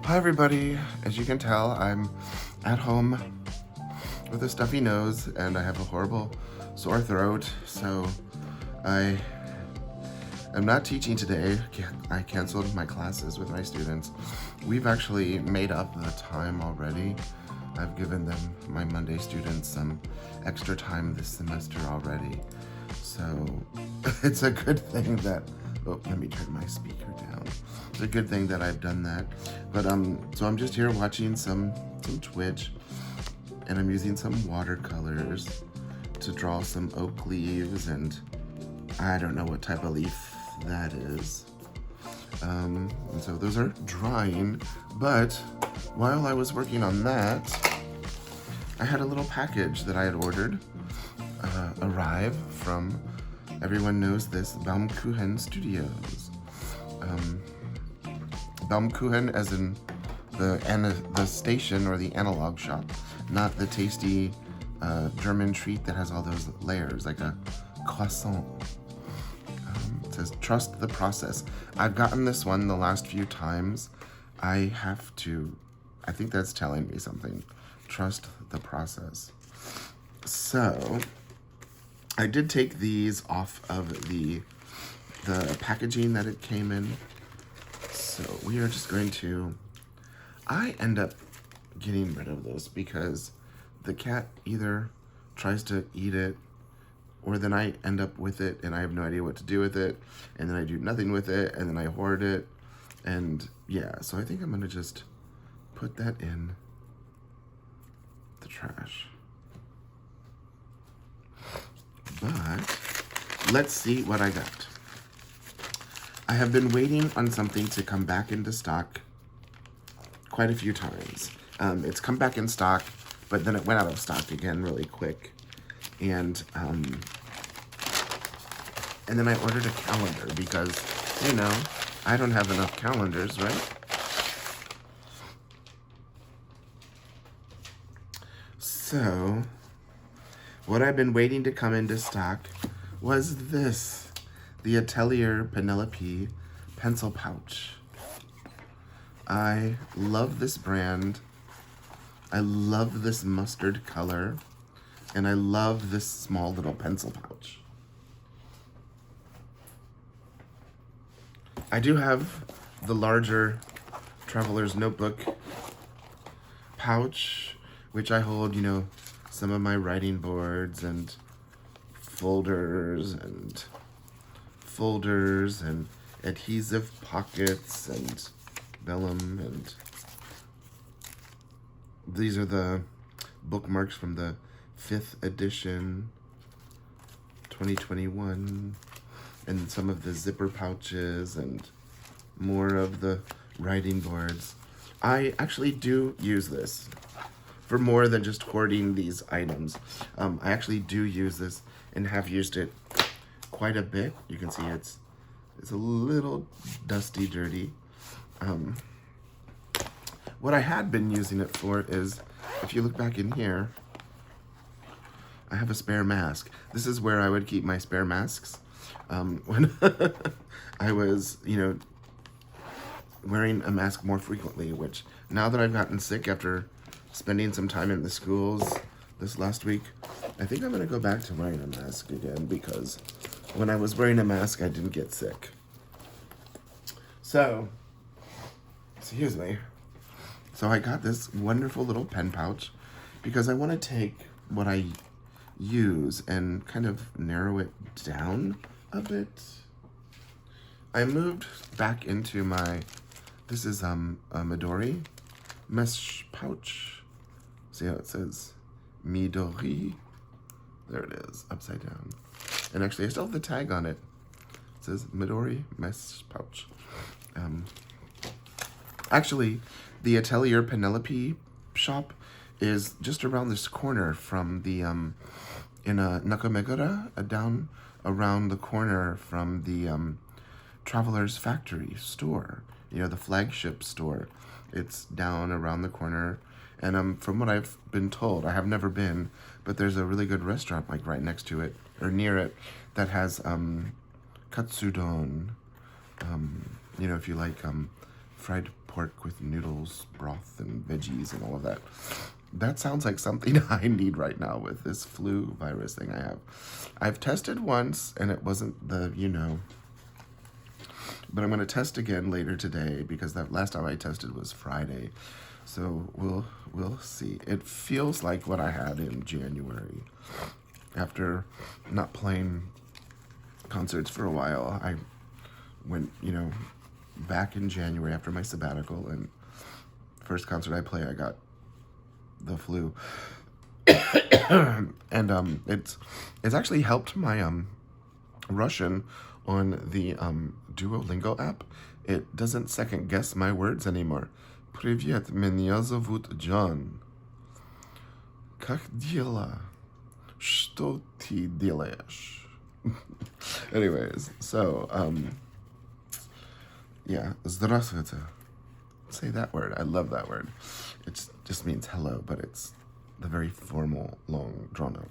Hi everybody, as you can tell, I'm at home with a stuffy nose and I have a horrible sore throat, so I am not teaching today. I canceled my classes with my students. We've actually made up the time already. I've given them, my Monday students, some extra time this semester already. So it's a good thing that, oh, let me turn my speaker down. It's a good thing that I've done that. But so I'm just here watching some Twitch, and I'm using some watercolors to draw some oak leaves, and I don't know what type of leaf that is. And so those are drying, but while I was working on that, I had a little package that I had ordered arrive from, everyone knows this, Baum Kuchen Studios. Baum Kuchen as in the station or the analog shop, not the tasty German treat that has all those layers, like a croissant. It says, trust the process. I've gotten this one the last few times. I think that's telling me something. Trust the process. So, I did take these off of the packaging that it came in. So we are just going to, I end up getting rid of this because the cat either tries to eat it, or then I end up with it and I have no idea what to do with it, and then I do nothing with it, and then I hoard it, and yeah, so I think I'm gonna just put that in the trash. But let's see what I got. I have been waiting on something to come back into stock quite a few times. It's come back in stock, but then it went out of stock again really quick. And then I ordered a calendar because, you know, I don't have enough calendars, right? So, what I've been waiting to come into stock was this, the Atelier Penelope pencil pouch. I love this brand. I love this mustard color, and I love this small little pencil pouch. I do have the larger Traveler's Notebook pouch, which I hold, you know, some of my writing boards and folders and adhesive pockets and vellum, and these are the bookmarks from the 5th edition 2021, and some of the zipper pouches and more of the writing boards. I actually do use this for more than just hoarding these items. I actually do use this and have used it quite a bit. You can see it's a little dusty, dirty. What I had been using it for is, if you look back in here, I have a spare mask. This is where I would keep my spare masks when I was, you know, wearing a mask more frequently, which now that I've gotten sick after spending some time in the schools this last week, I think I'm gonna go back to wearing a mask again, because when I was wearing a mask, I didn't get sick. So, excuse me. So I got this wonderful little pen pouch because I want to take what I use and kind of narrow it down a bit. I moved back into my, this is a Midori mesh pouch. See how it says Midori? There it is, upside down. And actually I still have the tag on it. It says Midori mesh pouch. Actually, the Atelier Penelope shop is just around this corner from the, in Nakamegura, down around the corner from the Traveler's Factory store. You know, the flagship store. It's down around the corner. And from what I've been told, I have never been, but there's a really good restaurant like right next to it, or near it, that has katsudon. You know, if you like fried pork with noodles, broth, and veggies and all of that. That sounds like something I need right now with this flu virus thing I have. I've tested once and it wasn't the, but I'm going to test again later today because that last time I tested was Friday. So we'll see. It feels like what I had in January. After not playing concerts for a while, I went, back in January after my sabbatical, and first concert I play, I got the flu. And it's actually helped my Russian on the Duolingo app. It doesn't second guess my words anymore. Привет, меня зовут John. Как дела? Что ты делаешь? Anyways, so yeah, здравствуйте. Say that word. I love that word. It just means hello, but it's the very formal, long, drawn out.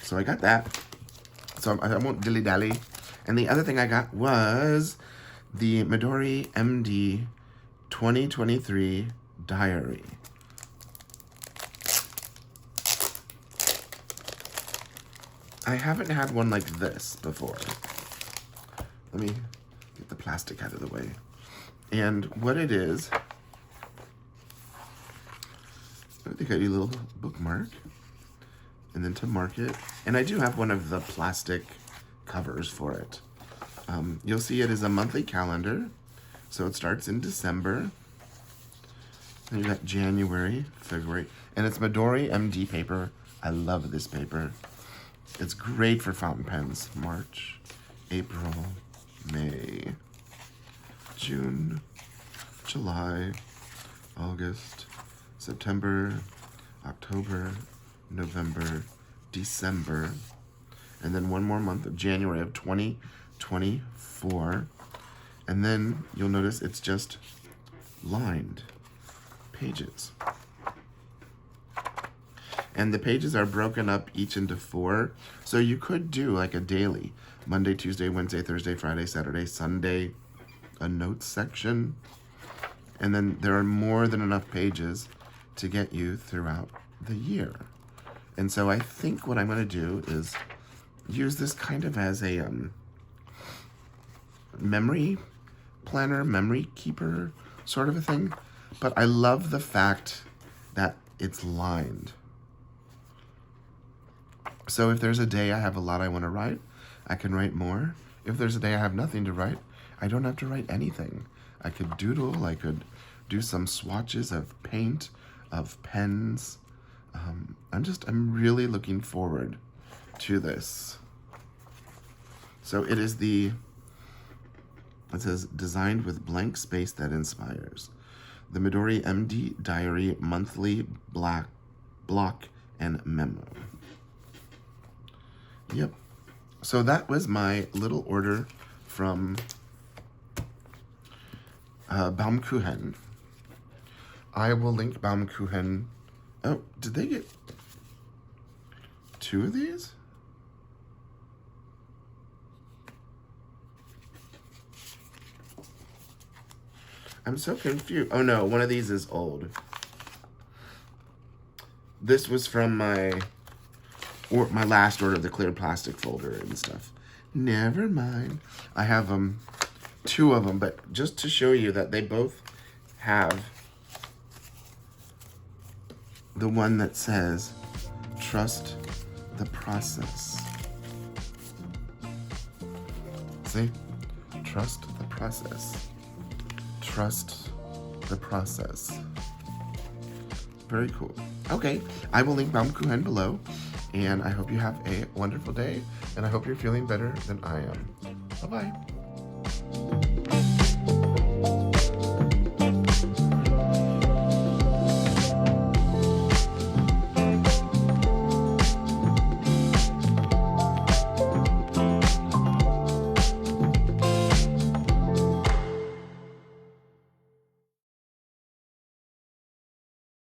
So I got that. So I won't dilly-dally. And the other thing I got was the Midori MD 2023 diary. I haven't had one like this before. Let me get the plastic out of the way. And what it is, they got you a little bookmark, and then to mark it. And I do have one of the plastic covers for it. You'll see it is a monthly calendar. So it starts in December. And you got January, February, and it's Midori MD paper. I love this paper. It's great for fountain pens. March, April, May, June, July, August, September, October, November, December, and then one more month of January of 2024. And then you'll notice it's just lined pages. And the pages are broken up each into 4. So you could do like a daily, Monday, Tuesday, Wednesday, Thursday, Friday, Saturday, Sunday, a notes section. And then there are more than enough pages to get you throughout the year. And so I think what I'm going to do is use this kind of as a memory planner, memory keeper sort of a thing. But I love the fact that it's lined. So if there's a day I have a lot I want to write, I can write more. If there's a day I have nothing to write, I don't have to write anything. I could doodle, I could do some swatches of paint, of pens. I'm really looking forward to this. So it is it says, designed with blank space that inspires. The Midori MD Diary Monthly Block and Memo. Yep. So that was my little order from Baum Kuchen. I will link Baum Kuchen. Oh, did they get 2 of these? I'm so confused. Oh no, one of these is old. This was from my last order, the clear plastic folder and stuff. Never mind. I have 2 of them, but just to show you that they both have the one that says, trust the process. See? Trust the process. Trust the process. Very cool. Okay, I will link Baum Kuchen below, and I hope you have a wonderful day, and I hope you're feeling better than I am. Bye-bye.